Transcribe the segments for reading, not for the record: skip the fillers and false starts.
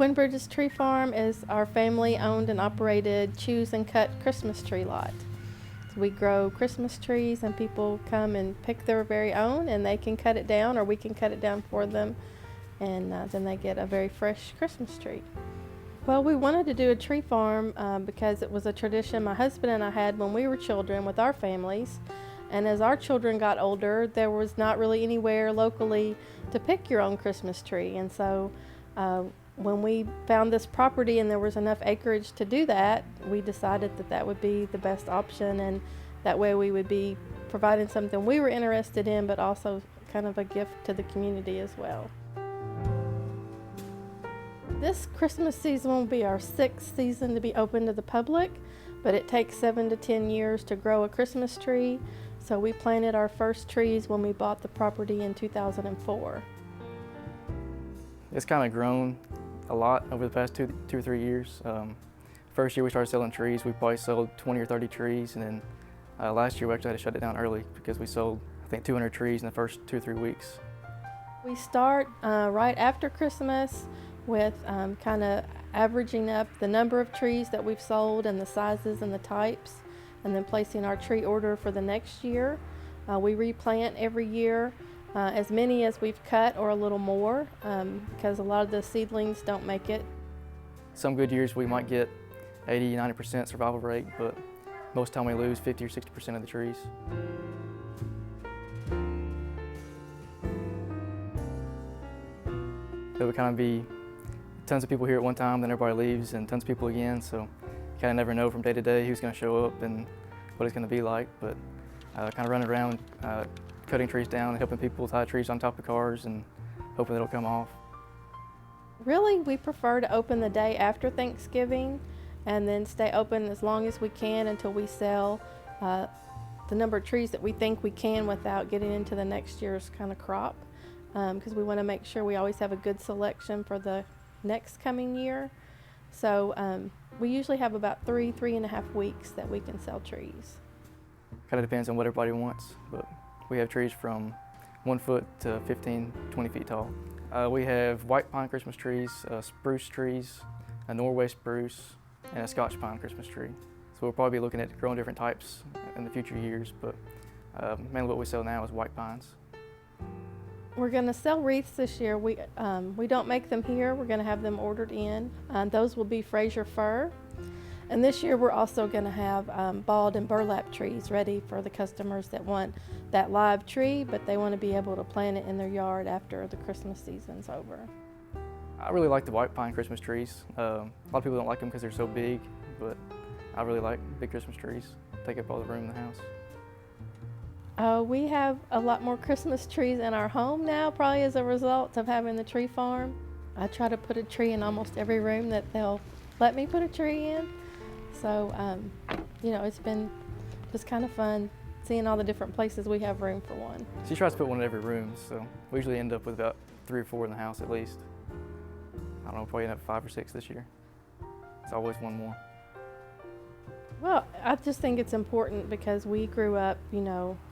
Twin Bridges Tree Farm is our family-owned and operated choose and cut Christmas tree lot. So we grow Christmas trees and people come and pick their very own, and they can cut it down or we can cut it down for them, and then they get a very fresh Christmas tree. Well, we wanted to do a tree farm because it was a tradition my husband and I had when we were children with our families. And as our children got older, there was not really anywhere locally to pick your own Christmas tree. And so when we found this property and there was enough acreage to do that, we decided that that would be the best option, and that way we would be providing something we were interested in, but also kind of a gift to the community as well. This Christmas season will be our 6th season to be open to the public, but it takes 7 to 10 years to grow a Christmas tree. So we planted our first trees when we bought the property in 2004. It's kind of grown a lot over the past two or 3 years. First year we started selling trees, we probably sold 20 or 30 trees, and then last year we actually had to shut it down early because we sold, I think, 200 trees in the first 2 or 3 weeks. We start right after Christmas with kind of averaging up the number of trees that we've sold and the sizes and the types, and then placing our tree order for the next year. We replant every year, as many as we've cut or a little more, because a lot of the seedlings don't make it. Some good years we might get 80–90% survival rate, but most of the time we lose 50 or 60% of the trees. It would kind of be tons of people here at one time, then everybody leaves, and tons of people again, so you kind of never know from day to day who's going to show up and what it's going to be like, but kind of running around cutting trees down and helping people tie trees on top of cars and hoping it'll come off. Really, we prefer to open the day after Thanksgiving and then stay open as long as we can until we sell the number of trees that we think we can without getting into the next year's kind of crop, because we want to make sure we always have a good selection for the next coming year. So we usually have about 3.5 weeks that we can sell trees. Kind of depends on what everybody wants, but we have trees from 1 foot to 15–20 feet tall. We have white pine Christmas trees, spruce trees, a Norway spruce, and a Scotch pine Christmas tree. So we'll probably be looking at growing different types in the future years, but mainly what we sell now is white pines. We're going to sell wreaths this year. We don't make them here. We're going to have them ordered in. Those will be Fraser fir. And this year we're also going to have balled and burlap trees ready for the customers that want that live tree, but they want to be able to plant it in their yard after the Christmas season's over. I really like the white pine Christmas trees. A lot of people don't like them because they're so big, but I really like big Christmas trees. Take up all the room in the house. We have a lot more Christmas trees in our home now, probably as a result of having the tree farm. I try to put a tree in almost every room that they'll let me put a tree in. So, it's been just kind of fun seeing all the different places we have room for one. She tries to put one in every room, so we usually end up with about 3 or 4 in the house at least. I don't know, probably end up 5 or 6 this year. It's always one more. Well, I just think it's important because we grew up,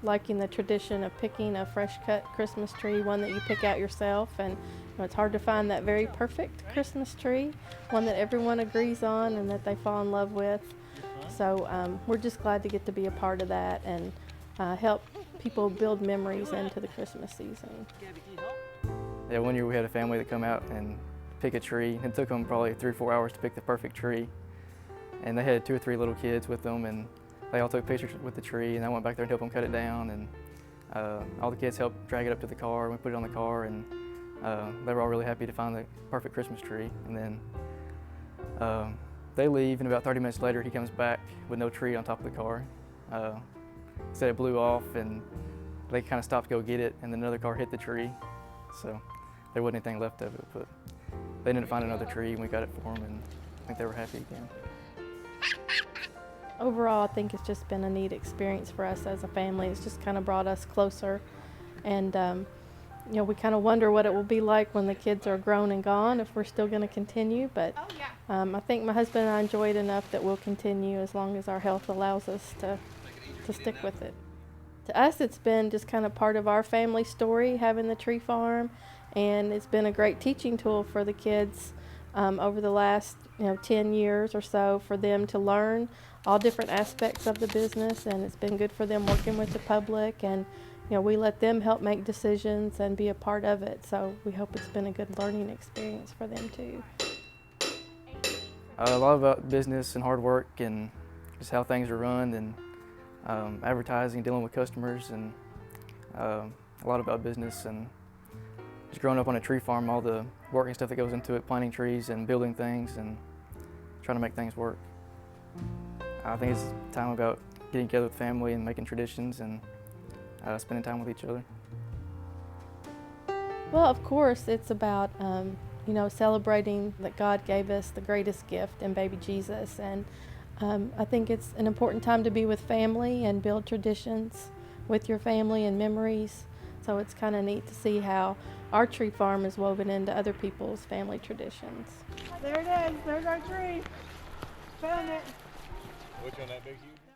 liking the tradition of picking a fresh cut Christmas tree, one that you pick out yourself, and it's hard to find that very perfect Christmas tree, one that everyone agrees on and that they fall in love with. So we're just glad to get to be a part of that and help people build memories into the Christmas season. Yeah, one year we had a family that come out and pick a tree. It took them probably 3 or 4 hours to pick the perfect tree. And they had 2 or 3 little kids with them, and they all took pictures with the tree, and I went back there and helped them cut it down, and all the kids helped drag it up to the car, and we put it on the car, and they were all really happy to find the perfect Christmas tree. And then they leave, and about 30 minutes later he comes back with no tree on top of the car. Said it blew off, and they kind of stopped to go get it, and then another car hit the tree, so there wasn't anything left of it, but they ended up finding another tree, and we got it for them, and I think they were happy again. Overall, I think it's just been a neat experience for us as a family. It's just kind of brought us closer, and we kind of wonder what it will be like when the kids are grown and gone, if we're still going to continue, but I think my husband and I enjoy it enough that we'll continue as long as our health allows us to stick with it. To us, it's been just kind of part of our family story, having the tree farm, and it's been a great teaching tool for the kids over the last 10 years or so for them to learn all different aspects of the business, and it's been good for them working with the public, and we let them help make decisions and be a part of it, so we hope it's been a good learning experience for them too. A lot about business and hard work and just how things are run, and advertising, dealing with customers, and a lot about business and just growing up on a tree farm, all the work and stuff that goes into it, planting trees and building things and trying to make things work. I think it's time about getting together with family and making traditions and spending time with each other. Well, of course, it's about celebrating that God gave us the greatest gift in baby Jesus, and I think it's an important time to be with family and build traditions with your family and memories. So it's kind of neat to see how our tree farm is woven into other people's family traditions. There it is. There's our tree. Found it. Which one, that big huge?